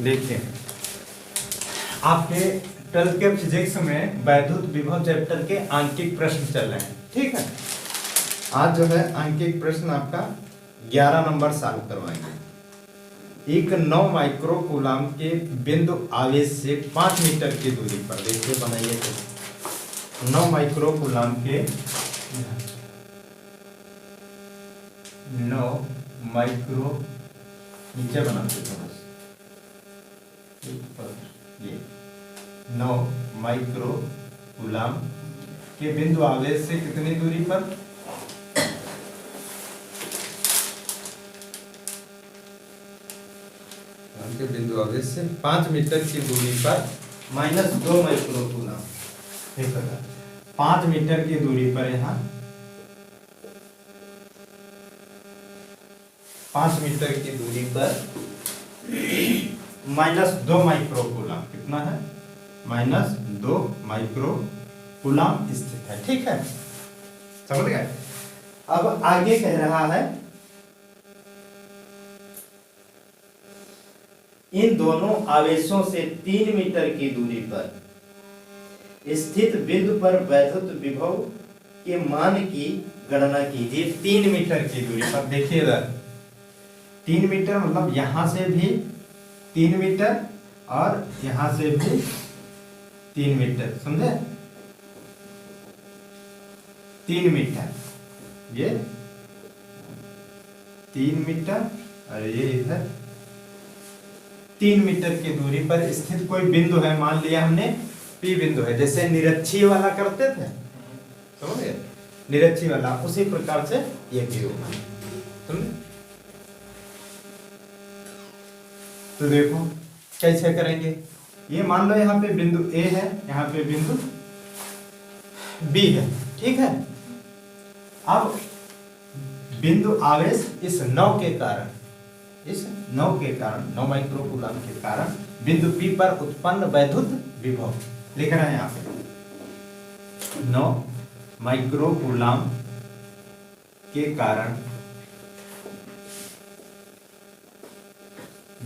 देखिए, आपके 12th के फिजिक्स में वैद्युत विभव चैप्टर के आंकिक प्रश्न चल रहे हैं। ठीक है, आज जो है आंकिक प्रश्न आपका 11 नंबर सॉल्व करवाएंगे। एक 9 माइक्रो कूलाम के बिंदु आवेश से 5 मीटर की दूरी पर, देखिए बनाइए तो 9 माइक्रो कूलाम के 9 माइक्रो, नीचे बनाते थोड़ा ये 9 माइक्रो कूलाम के बिंदु आवेश से कितनी दूरी पर, के बिंदु आवेश से 5 मीटर की दूरी पर -2 माइक्रो कूलाम। ठीक है, 5 मीटर की दूरी पर, यहाँ 5 मीटर की दूरी पर -2 माइक्रो कूलाम, कितना है, -2 माइक्रो कूलाम स्थित है। ठीक है, समझ गए। अब आगे कह रहा है इन दोनों आवेशों से 3 मीटर की दूरी पर स्थित बिंदु पर वैद्युत विभव के मान की गणना कीजिए। 3 मीटर की दूरी पर, देखिए इधर 3 मीटर मतलब यहां से भी 3 मीटर और यहां से भी 3 मीटर, समझे, 3 मीटर, ये 3 मीटर और ये इधर 3 मीटर की दूरी पर स्थित कोई बिंदु है, मान लिया हमने P बिंदु है, जैसे निरक्षीय वाला करते थे, समझ गए, निरक्षीय वाला, उसी प्रकार से ये भी होगा। समझे, तो देखो कैसे करेंगे। ये मान लो यहाँ पे बिंदु A है, यहाँ पे बिंदु B है। ठीक है, अब बिंदु आवेश इस 9 के कारण, इस 9 के कारण, 9 माइक्रो कूलाम के कारण बिंदु P पर उत्पन्न वैद्युत विभव लिख रहे हैं यहाँ पे। 9 माइक्रो कूलाम के कारण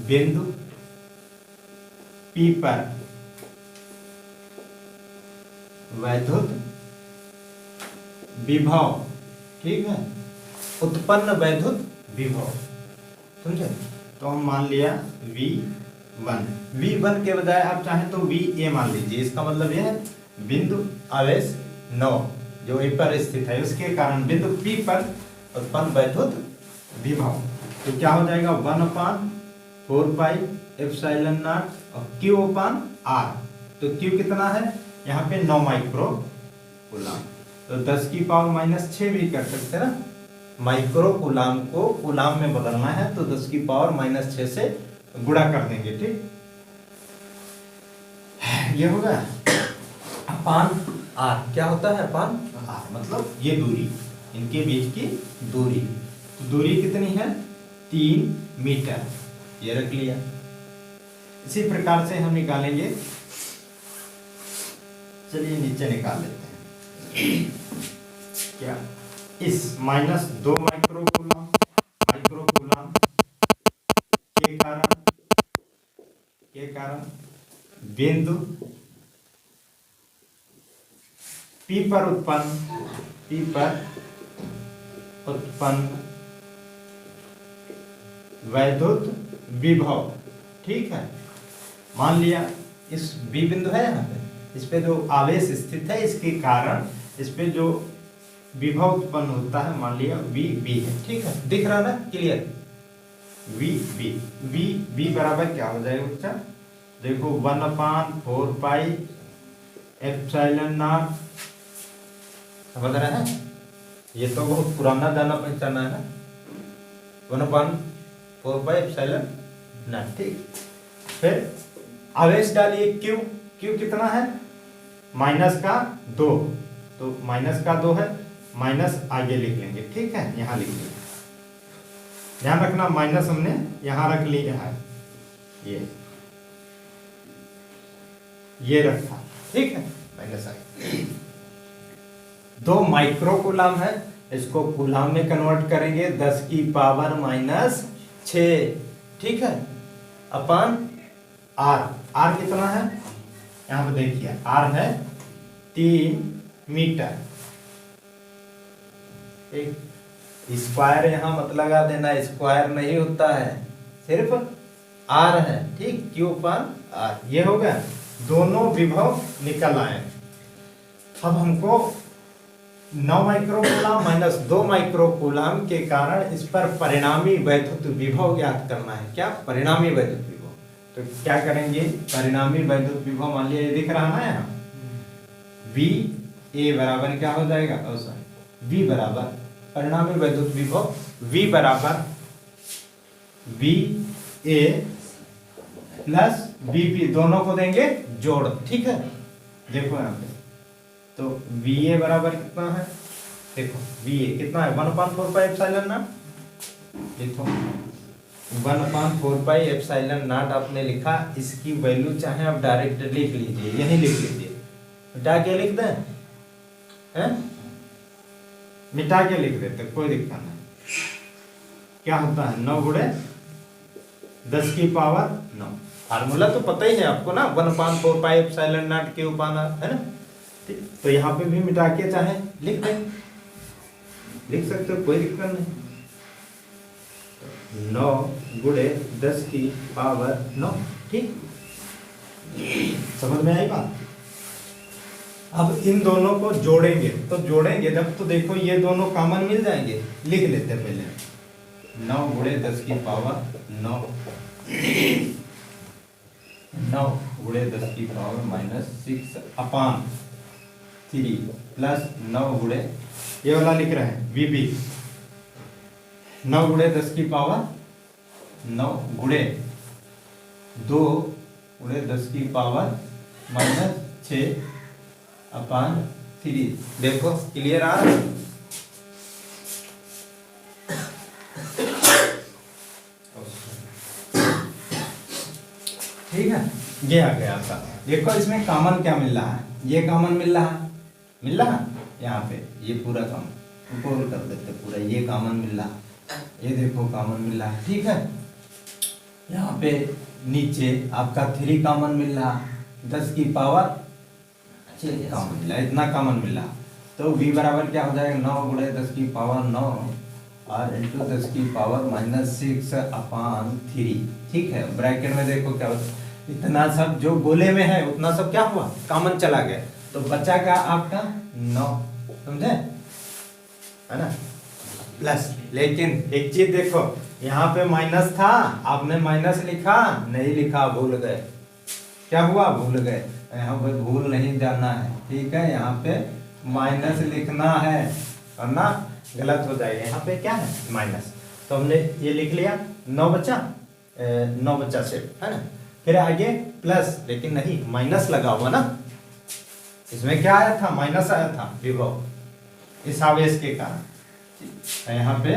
बिंदु P पर वैद्युत विभव, ठीक है, उत्पन्न वैद्युत विभव, समझे। तो हम मान लिया V1 के बजाय आप चाहें तो VA मान लीजिए। इसका मतलब यह है बिंदु आवेश 9 जो A पर स्थित है, उसके कारण बिंदु P पर उत्पन्न वैद्युत विभव, तो क्या हो जाएगा 1/4 पाई एप्सिलॉन नॉट और Q/R। तो Q कितना है, यहाँ पे 9 माइक्रो कूलाम, तो 10 की पावर -6 भी कर सकते हैं ना। माइक्रो कूलाम को कूलाम में बदलना है तो 10 की पावर -6 से गुणा कर देंगे। ठीक, ये होगा अपान R। क्या होता है अपान R, मतलब ये दूरी, इनके बीच की दूरी। तो दूरी कितनी है, 3 मीटर, ये रख लिया। इसी प्रकार से हम निकालेंगे, चलिए नीचे निकाल लेते हैं। क्या, इस -2 माइक्रो कूलाम के कारण बिंदु P पर उत्पन्न वैद्युत विभव। ठीक है, मान लिया इस B बिंदु है, यहाँ पे इस पे जो आवेश स्थित है, इसके कारण इस पे जो विभव उत्पन्न होता है, मान लिया VB है। ठीक है, दिख रहा ना, क्लियर, VB बराबर क्या हो जाएगा बच्चा, देखो 1/4 पाई एप्सिलॉन नॉट, समझ रहे हैं, ये तो बहुत पुराना जाना पहचाना है ना, 1/4 पाई एप्सिलॉन नॉट। ठीक, फिर आवेश डालिए Q कितना है, -2, तो -2 है, माइनस आगे लिख लेंगे। ठीक है, यहाँ लिख लेंगे, ध्यान रखना माइनस हमने यहाँ रख लिया है, ये रखा। ठीक है, माइनस आगे 2 माइक्रो कूलाम है, इसको कूलाम में कन्वर्ट करेंगे 10 की पावर -6, ठीक है, अपान आर कितना है, यहाँ पे देखिए आर है 3 मीटर। एक स्क्वायर यहाँ मत लगा देना, स्क्वायर नहीं होता है, सिर्फ आर है, ठीक, क्यू पर आर। ये हो गया, दोनों विभव निकल आए। अब हमको 9 माइक्रोकूलम माइनस 2 माइक्रोकूलम के कारण इस पर परिणामी वैद्युत विभव ज्ञात करना है। क्या, परिणामी वैद्युत विभव। तो क्या करेंगे, परिणामी वैद्युत विभव मान लिया ये दिख रहा है ना यहाँ, V A बराबर क्या हो जाएगा, V बराबर परिणामी वैद्युत विभव V बराबर V A प्लस VB, दोनों को देंगे जोड़, ठीक है। देखो यहाँ पे तो VA बराबर कितना है, देखो VA कितना है 1/4 पाई एप्सिलॉन नॉट। देखो 1/4 पाई एप्सिलॉन नॉट आपने लिखा, इसकी वैल्यू चाहे आप डायरेक्ट लिख लीजिए, यही लिख लीजिए, मिटा के लिख दें, हैं, मिटा के लिख देते, कोई दिक्कत नहीं। क्या होता है 9 गुणे 10 की पावर 9, फार्मूला तो पता ही है आपको ना, 1/4 पाई एप्सिलॉन नॉट के ऊपर है ना, ठीक। तो यहाँ पे भी मिटा के चाहे लिख दें, लिख सकते हो, कोई दिक्कत नहीं। 9 गुणे 10 की पावर 9, ठीक, समझ में आई बात। अब इन दोनों को जोड़ेंगे, तो जोड़ेंगे जब, तो देखो ये दोनों कॉमन मिल जाएंगे, लिख लेते हैं पहले 9 गुणे 10 की पावर 9, 9 गुणे 10 की पावर -6/3 प्लस 9 गुणे, ये वाला लिख रहे हैं VB, 9 गुणे 10 की पावर 9 गुणे 2 गुणे 10 की पावर -6/3। देखो क्लियर आ रहा है, ठीक है। ये आ गया आपका। देखो इसमें कॉमन क्या मिल रहा है, ये कॉमन मिल रहा है यहाँ पे, ये पूरा कॉमन ऊपर कर देते पूरा, ये कॉमन मिल रहा, ये देखो कॉमन मिल रहा है, ठीक है। यहाँ पे नीचे आपका 3 कॉमन मिल रहा, 10 की पावर कॉमन मिला, इतना कॉमन मिला, तो V बराबर क्या हो जाएगा 9 गुणे 10 की पावर 9 और इंटू 10 की पावर -6/3, ठीक है। ब्रैकेट में देखो क्या होता है, इतना सब जो गोले में है उतना सब क्या हुआ, कॉमन चला गया, तो बचा का आपका 9, समझे, है ना, प्लस। लेकिन एक चीज देखो, यहाँ पे माइनस था, आपने माइनस लिखा, नहीं लिखा, भूल गए, क्या हुआ, भूल गए, यहाँ पे भूल नहीं जाना है, ठीक है। यहाँ पे माइनस लिखना है, वरना गलत हो जाएगा। यहाँ पे क्या है माइनस, तो हमने ये लिख लिया, 9 बचा, 9 बचा सिर्फ, है ना। फिर आगे प्लस, लेकिन नहीं माइनस लगा हुआ ना, इसमें क्या आया था, माइनस आया था विभव, इस आवेश के कारण। यहाँ पे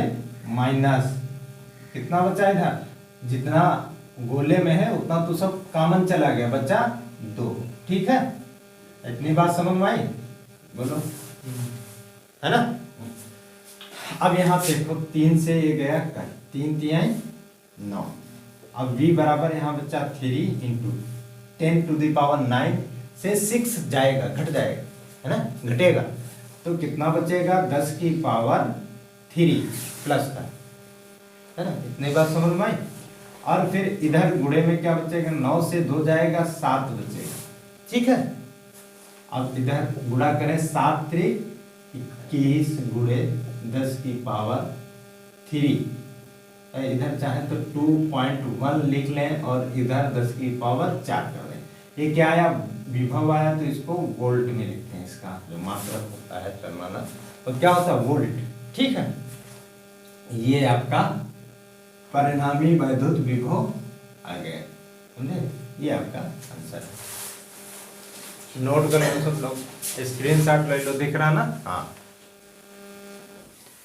माइनस कितना बचा इधर, जितना गोले में है उतना तो सब कॉमन चला गया, बचा 2, ठीक है। इतनी बात समझ में आई, बोलो, है ना। अब यहाँ पे देखो 3 से ये गया, 3 3 9, अब V बराबर यहाँ बचा 3 इंटू 10⁹ से 6 जाएगा, घट जाएगा, है ना, घटेगा, तो कितना बचेगा 10 की पावर 3 प्लस का, है ना। इतनी बात समझ में आई। और फिर इधर गुणे में क्या बचेगा, 9 से 2 जाएगा, 7 बचेगा, ठीक है। अब इधर गुणा करें, 7 3 21 गुणे 10 की पावर 3, इधर चाहे तो 2.1 लिख लें और इधर 10 की पावर 4 कर लें। ये क्या आया, विभव आया, तो इसको वोल्ट में लिखते हैं, इसका जो मात्रक होता है पैमाना, तो क्या होता है वोल्ट, ठीक है। ये आपका परिणामी वैद्युत विभव आ गया, समझे, ये आपका आंसर है। नोट कर लो सब लोग, स्क्रीनशॉट ले लो, दिख रहा ना, हाँ।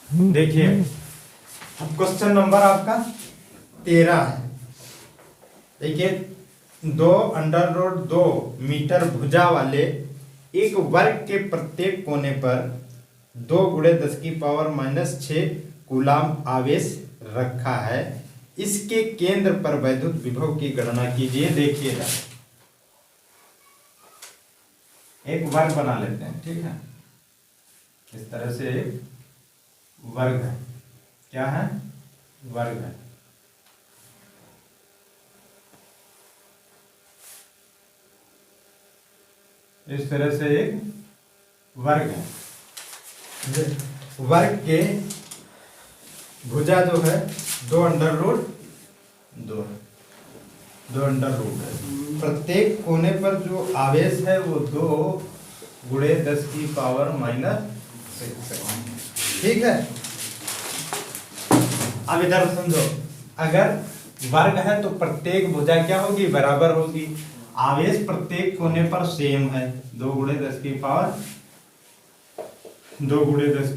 देखिए अब क्वेश्चन नंबर आपका 13 है। देखिए 2√2 मीटर भुजा वाले एक वर्ग के प्रत्येक कोने पर 2 गुणे 10 की पावर -6 कूलाम आवेश रखा है। इसके केंद्र पर वैद्युत विभव की गणना कीजिए। देखिएगा, एक वर्ग बना लेते हैं, ठीक है। इस तरह से एक वर्ग है, क्या है, वर्ग है। इस तरह से एक वर्ग है। वर्ग के भुजा जो है 2 अंडर रूट 2 अंडर रूट है। प्रत्येक कोने पर जो आवेश है वो 2 गुणे 10 की पावर -6, ठीक है। अब इधर समझो, अगर वर्ग है तो प्रत्येक भुजा क्या होगी, बराबर होगी। आवेश प्रत्येक कोने पर सेम है, 2 गुणे 10 की पावर -6, 2 गुणे 10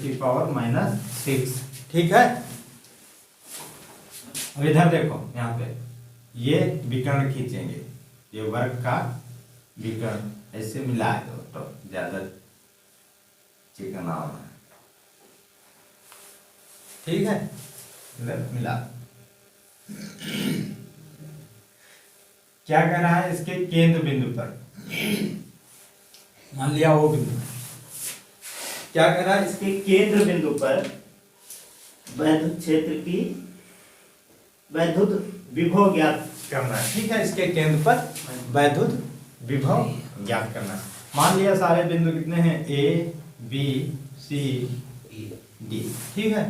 की पावर -6, ठीक है। अब इधर देखो, यहाँ पे ये विकर्ण खींचेंगे, ये वर्ग का विकर्ण ऐसे मिला दो तो ज्यादा चिकना होना है, ठीक है। इधर मिला, क्या कह रहा है, इसके केंद्र बिंदु पर, मान लिया वो बिंदु, क्या कह रहा है, इसके केंद्र बिंदु पर वैद्युत क्षेत्र की वैद्युत विभव ज्ञात करना है, ठीक है। इसके केंद्र पर वैद्युत विभव ज्ञात करना है। मान लिया सारे बिंदु कितने हैं, ए बी सी डी, ठीक है।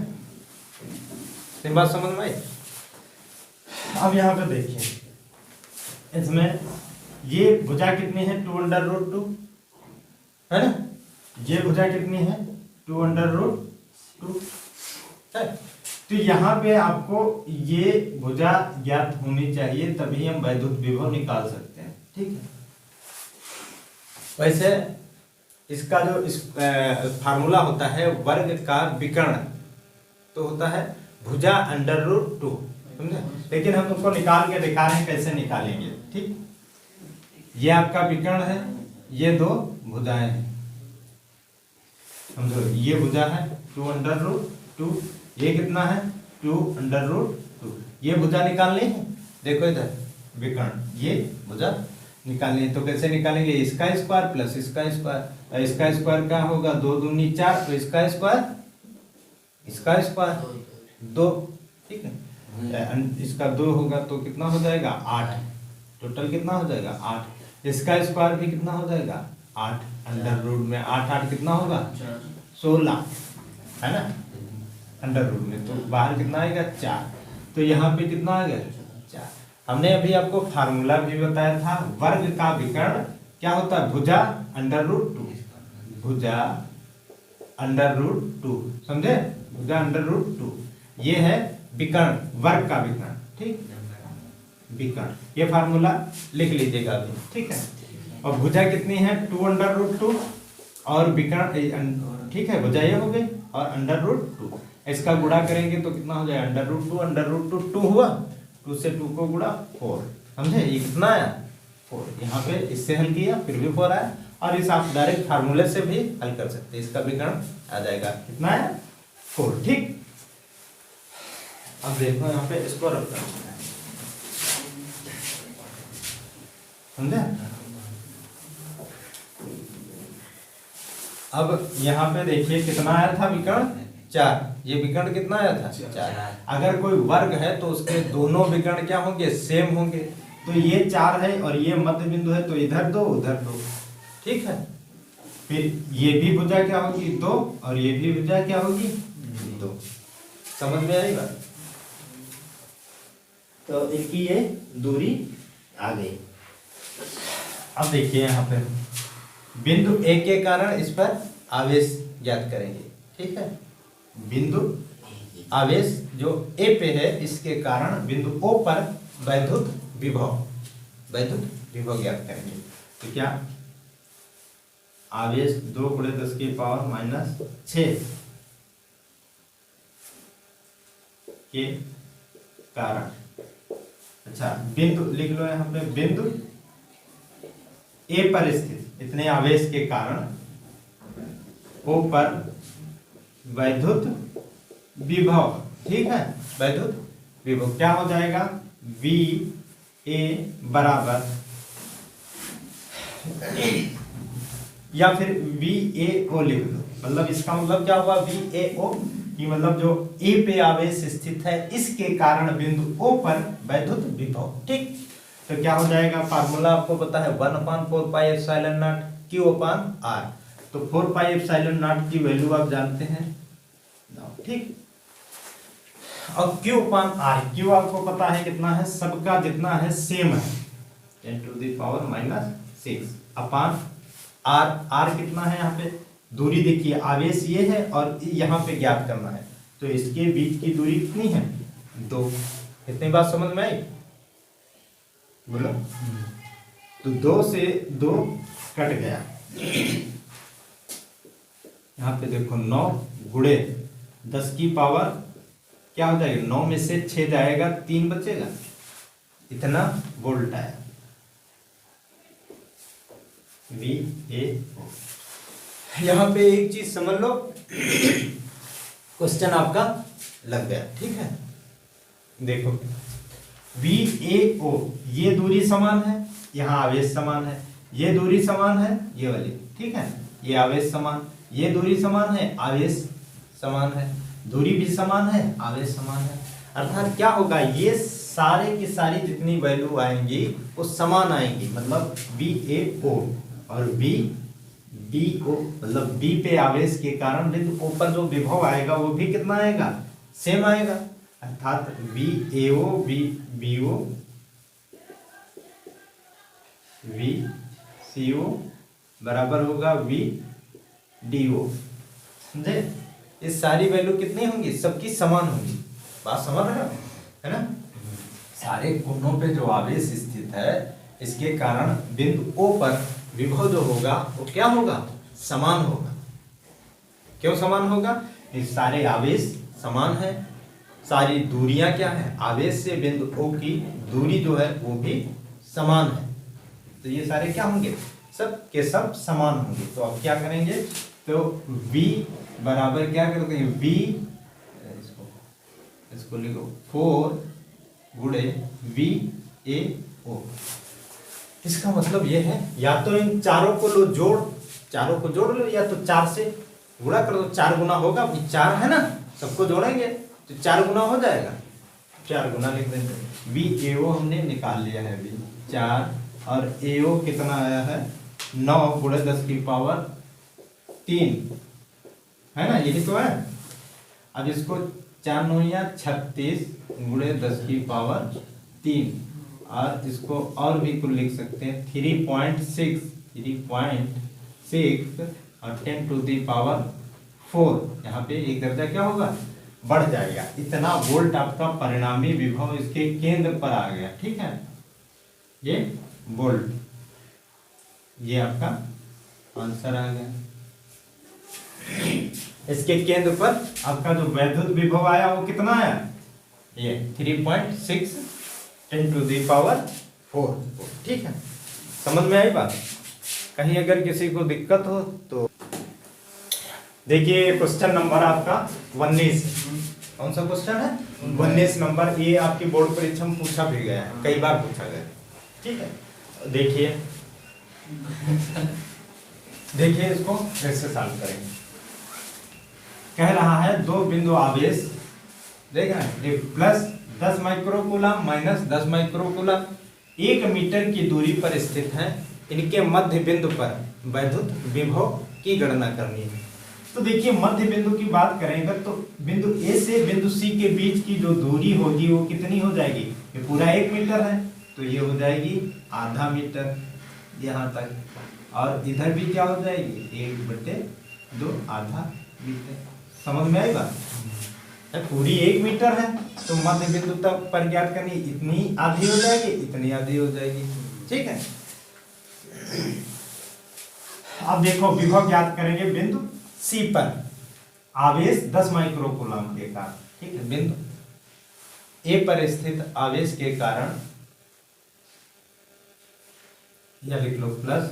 तो बात समझ में आई। अब यहाँ पे देखिए, इसमें ये भुजा कितनी है, 2 अंडर रूट 2 है ना। ये भुजा कितनी है, 2 अंडर रूट 2 है। तो यहाँ पे आपको ये भुजा ज्ञात होनी चाहिए, तभी हम वैद्युत विभव निकाल सकते हैं, ठीक है। वैसे इसका जो इस फार्मूला होता है वर्ग का विकर्ण, तो होता है भुजा अंडर रूट 2, समझे। लेकिन हम उसको निकाल के दिखा रहे हैं कैसे निकालेंगे, ठीक। ये आपका विकर्ण है, ये 2 भुजाएं हैं, समझो। ये भुजा है 2 अंडर रूट 2, ये कितना है, 2 अंडर रूट 2। ये भुजा निकालनी है, देखो इधर विकर्ण, ये भुजा निकालनी है। तो कैसे निकालेंगे, इसका स्क्वायर प्लस इसका स्क्वायर, इसका स्क्वायर क्या होगा, 2 दूनी 4, तो इसका स्क्वायर 2, ठीक है। इसका 2 होगा तो कितना हो जाएगा, 8, टोटल कितना हो जाएगा 8। इसका स्क्वायर भी कितना हो जाएगा 8, अंडर रूट में 8 8 कितना होगा 16, है ना, अंडर रूट में। तो बाहर कितना आएगा 4, तो यहाँ पे कितना आ गया 4। हमने अभी आपको फार्मूला भी बताया था, वर्ग का विकर्ण क्या होता है, भुजा अंडर रूट 2, भुजा अंडर रूट 2, समझे, भुजा अंडर रूट 2। ये है विकर्ण, वर्ग का विकर्ण, ठीक, विकर्ण। ये फार्मूला लिख लीजिएगा अभी, ठीक है। और भुजा कितनी है, 2 अंडर रूट 2, और विकर्ण, ठीक है, भुजा ये हो गई, और अंडर रूट 2 इसका गुणा करेंगे तो कितना हो जाएगा, अंडर रूट 2 2 हुआ, 2 से 2 को गुणा 4, समझे। ये कितना आया 4, यहाँ पे इससे हल किया फिर भी 4 आया, और इस आप डायरेक्ट फार्मूले से भी हल कर सकते हैं, इसका विकर्ण आ जाएगा, कितना है 4, ठीक। अब देखो यहाँ पे इसको रखते हैं, समझे। अब यहाँ पे देखिए कितना आया था विकर्ण, 4। ये विकर्ण कितना आया था 4। अगर कोई वर्ग है तो उसके दोनों विकर्ण क्या होंगे, सेम होंगे। तो ये 4 है और ये मध्य बिंदु है, तो इधर 2 उधर 2, ठीक है। फिर ये भी भुजा क्या होगी 2, और ये भी भुजा क्या होगी 2, समझ में आई बात। तो इनकी ये दूरी आ गई। अब देखिए यहाँ पे बिंदु ए के कारण इस पर आवेश ज्ञात करेंगे, ठीक है। बिंदु आवेश जो ए पे है, इसके कारण बिंदु ओ पर वैद्युत विभव ज्ञात करेंगे। तो क्या, आवेश 2 गुणे 10 की पावर -6 के कारण, अच्छा बिंदु लिख लो यहाँ पे, बिंदु ए पर स्थित इतने आवेश के कारण ओ पर वैद्युत विभव ठीक है, वैद्युत विभव क्या हो जाएगा, वी ए बराबर, या फिर वी ए ओ लिख दो, मतलब इसका मतलब क्या हुआ, वी ए ओ कि मतलब जो ए पे आवेश स्थित है इसके कारण बिंदु ओ पर वैद्युत विभव। ठीक, तो क्या हो जाएगा, फार्मूला आपको पता है 1/4 pi epsilon naught Q upon R. तो 4 पाई एप्सिलॉन नॉट की वैल्यू आप जानते हैं, ठीक। और क्यू अपान आर, क्यू आपको पता है कितना है, सबका जितना है सेम है, 10⁻⁻6 अपान आर, आर कितना है यहाँ पे, दूरी देखिए, आवेश ये है और यहाँ पे ज्ञात करना है, तो इसके बीच की दूरी कितनी है, 2। इतनी बात समझ में आई, बोलो। तो 2 से 2 कट गया, यहाँ पे देखो 9 गुणे 10 की पावर क्या हो जाएगा, 9 में से 6 जाएगा, 3 बचेगा, इतना वोल्ट आया, वी ए ओ। यहां पे एक चीज समझ लो, क्वेश्चन आपका लग गया, ठीक है। देखो वी ए ओ, ये दूरी समान है, यहाँ आवेश समान है, ये दूरी समान है, ये वाली, ठीक है, ये आवेश समान, ये दूरी समान है, आवेश समान है, दूरी भी समान है, आवेश समान है, अर्थात क्या होगा, ये सारे की सारी जितनी वैल्यू आएंगी वो समान आएंगी, मतलब बी ए ओ और बी डी ओ, मतलब बी पे आवेश के कारण बिंदु ओ पर जो विभव आएगा वो भी कितना आएगा, सेम आएगा, अर्थात B A O B B O V C O बराबर होगा वी डी ओ, समझे। ये सारी वैल्यू कितनी होंगी, सबकी समान होंगी, बात समझ रहे हो, है ना। सारे कोनों पे जो आवेश स्थित है इसके कारण बिंदु ओ पर विभव जो होगा वो क्या होगा, समान होगा। क्यों समान होगा, ये सारे आवेश समान है, सारी दूरियां क्या है, आवेश से बिंदु ओ की दूरी जो है वो भी समान है, तो ये सारे क्या होंगे, सब के सब समान होंगे। तो अब क्या करेंगे, तो V बराबर क्या करते हैं, V इसको लिखो 4 गुणे वी ए ओ। इसका मतलब ये है, या तो इन चारों को लो जोड़, चारों को जोड़ लो, या तो 4 से गुणा कर दो, 4 गुना होगा, अभी 4 है ना, सबको जोड़ेंगे तो 4 गुना हो जाएगा, 4 गुना लिख देंगे, वी ए ओ हमने निकाल लिया है, वी 4 और ए ओ कितना आया है, 9 गुणे 10 की पावर 3, है ना, यही तो है। अब इसको 4 9 या 36 गुणे 10 की पावर 3, और इसको और भी कुछ लिख सकते हैं 3.6 और 10 टू दी पावर 4, यहाँ पे एक दर्जा क्या होगा, बढ़ जाएगा, इतना वोल्ट आपका परिणामी विभव इसके केंद्र पर आ गया, ठीक है, ये वोल्ट, ये आपका आंसर आ गया। इसके केंद्र पर आपका जो वैद्युत विभव आया वो कितना आया, ये 3.6 10 टू दी पावर 4, ठीक है, समझ में आई बात। कहीं अगर किसी को दिक्कत हो तो देखिए, क्वेश्चन नंबर आपका 19, कौन सा क्वेश्चन है, 19 नंबर, ये आपकी बोर्ड परीक्षा में पूछा भी गया है, कई बार पूछा गया, ठीक है। देखिए देखिए इसको कैसे सॉल्व करेंगे। कह रहा है दो बिंदु आवेश, देख रहे हैं, plus 10 microcoulomb minus 10 microcoulomb 1 metre की दूरी पर स्थित हैं, इनके मध्य बिंदु पर वैद्युत विभव की गणना करनी है। तो देखिए, मध्य बिंदु की बात करेंगे तो बिंदु ए से बिंदु सी के बीच की जो दूरी होगी वो कितनी हो जाएगी, ये पूरा 1 मीटर है, तो ये हो जाएगी आधा मीटर यहाँ तक, और इधर भी क्या हो जाएगी 1/2 आधा मीटर। समझ में आई बात, पूरी 1 मीटर है तो मध्य बिंदु तक पर ज्ञात करनी, इतनी आधी हो जाएगी, इतनी आधी हो जाएगी, ठीक है। अब देखो, विभव ज्ञात करेंगे बिंदु सी पर, आवेश 10 माइक्रोकूलम के कारण, ठीक है, बिंदु ए पर स्थित आवेश के कारण, या लिख लो प्लस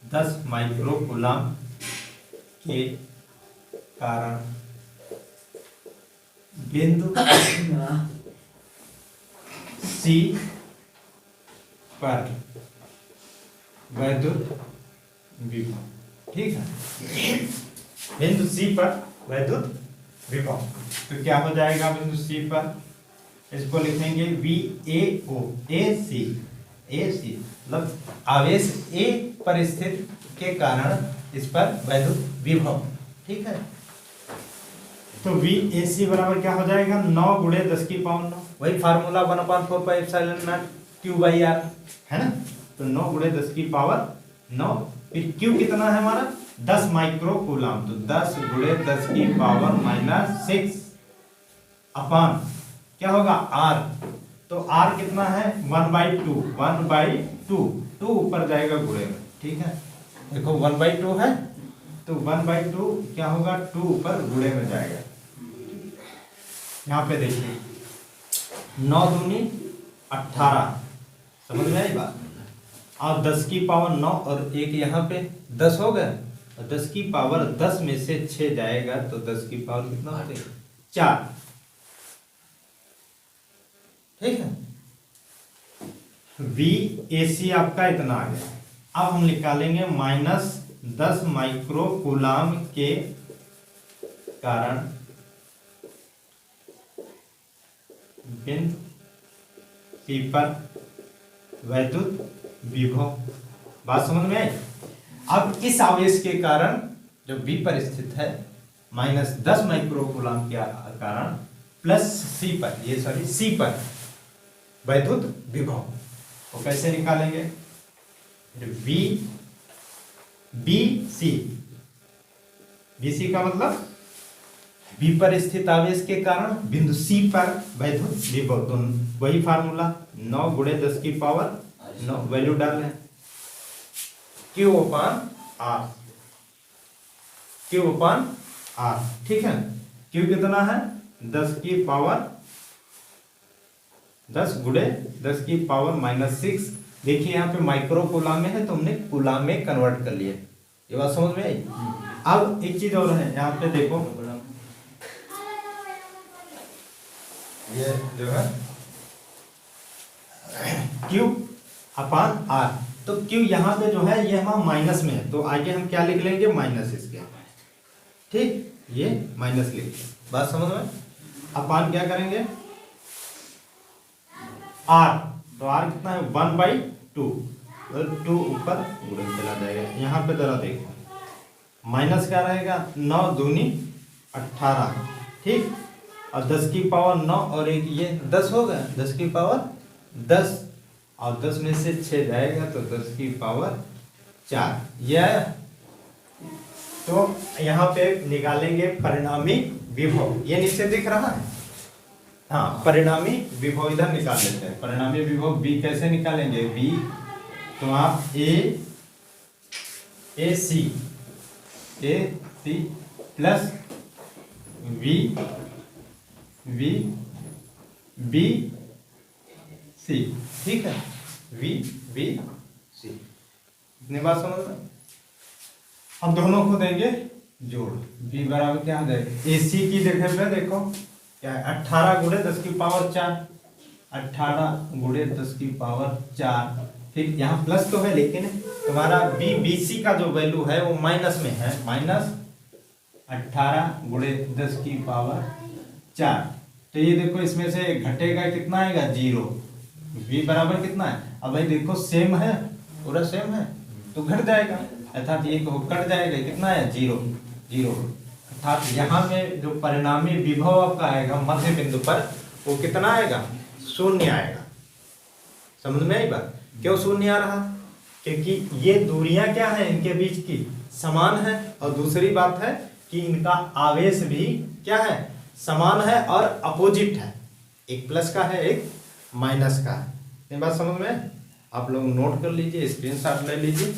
10 माइक्रोकूलम के कारण बिंदु सी पर वैद्युत विभव। ठीक है, बिंदु सी पर वैद्युत विभव। तो क्या हो जाएगा बिंदु सी पर, इसको लिखेंगे वी ए ओ, ए सी मतलब आवेश ए पर स्थित के कारण इस पर वैद्युत विभव। ठीक है, तो वी ए सी बराबर क्या हो जाएगा, 9 गुणे 10 की पावर 9, वही फार्मूला 1/4 क्यू बाई आर है ना। तो 9 गुणे 10 की पावर 9, फिर क्यू कितना है हमारा 10 माइक्रो कूलम, तो 10 गुणे 10 की पावर -6 अपान क्या होगा आर, तो आर कितना है 1/2 2 ऊपर जाएगा गुणे में। ठीक है, देखो 1/2 है तो 1/2 क्या होगा 2 ऊपर गुणे में जाएगा। यहाँ पे देखिए 9 दूनी 18, समझ में आई बात। और 10 की पावर 9 और एक यहाँ पे 10 हो गया, और 10 की पावर 10 में से 6 जाएगा तो 10 की पावर कितना हो गया 4। ठीक है, वी ए सी आपका इतना आ गया। अब हम निकालेंगे -10 माइक्रो कूलम के कारण बिंदु पी पर वैद्युत विभव। बात समझ में आई। अब इस आवेश के कारण जो बी पर स्थित है -10 माइक्रो कूलम के कारण प्लस सी पर, ये सॉरी सी पर वैद्युत विभव, वो कैसे निकालेंगे, वी बी सी का मतलब बी पर स्थित आवेश के कारण बिंदु सी पर वैद्युत विभव, तो वही फार्मूला 9 गुणे 10 की पावर 9 वैल्यू डाल रहे हैं, क्यू अपान आर। ठीक है, क्यू कितना है 10 की पावर 10 गुणे 10 की पावर -6। देखिए यहाँ पे माइक्रो कूलम में है तो हमने कूलम में कन्वर्ट कर लिया। ये बात समझ में आई। अब एक चीज और है, यहाँ पे देखो ये जो है Q अपान R, तो Q यहाँ पे जो है ये हमारा माइनस में है, तो आगे हम क्या लिख लेंगे माइनस इसके। ठीक, ये माइनस लिख लेंगे। बात समझ में। अपान क्या करेंगे R, तो R कितना है 1/2, तो 2 ऊपर गुणे चला जाएगा। यहाँ पे जरा देखो माइनस क्या रहेगा 9 दूनी 18। ठीक, और 10 की पावर 9 और एक ये 10 हो गया, 10 की पावर 10 और 10 में से 6 जाएगा तो 10 की पावर 4 ये आया। तो यहाँ पे निकालेंगे परिणामी विभव, ये नीचे दिख रहा है। हाँ, परिणामी विभव इधर निकाल लेते हैं। परिणामी विभव बी कैसे निकालेंगे, बी तो आप A C plus V B C. ठीक है, वी सी, इतनी बात समझ में। अब दोनों को देंगे जोड़, बी बराबर क्या हो जाएगा ए सी की जगह पे देखो क्या है 18 गुणे 10 की पावर 4, 18 गुणे 10 की पावर 4। ठीक, यहाँ प्लस तो है लेकिन तुम्हारा बी सी का जो वैल्यू है वो माइनस में है, -18 गुणे 10 की पावर 4। तो ये देखो इसमें से घटेगा कितना आएगा 0, v बराबर कितना है। अब भाई देखो सेम है, पूरा सेम है तो घट जाएगा, अर्थात ये कट जाएगा, कितना है 0 अर्थात यहाँ में जो परिणामी विभव आपका आएगा मध्य बिंदु पर वो कितना आएगा 0 आएगा। समझ में आई बात। क्यों 0 आ रहा, क्योंकि ये दूरियां क्या है इनके बीच की समान है, और दूसरी बात है कि इनका आवेश भी क्या है समान है और अपोजिट है, एक प्लस का है एक माइनस का है। ये बात समझ में। आप लोग नोट कर लीजिए, स्क्रीनशॉट ले लीजिए।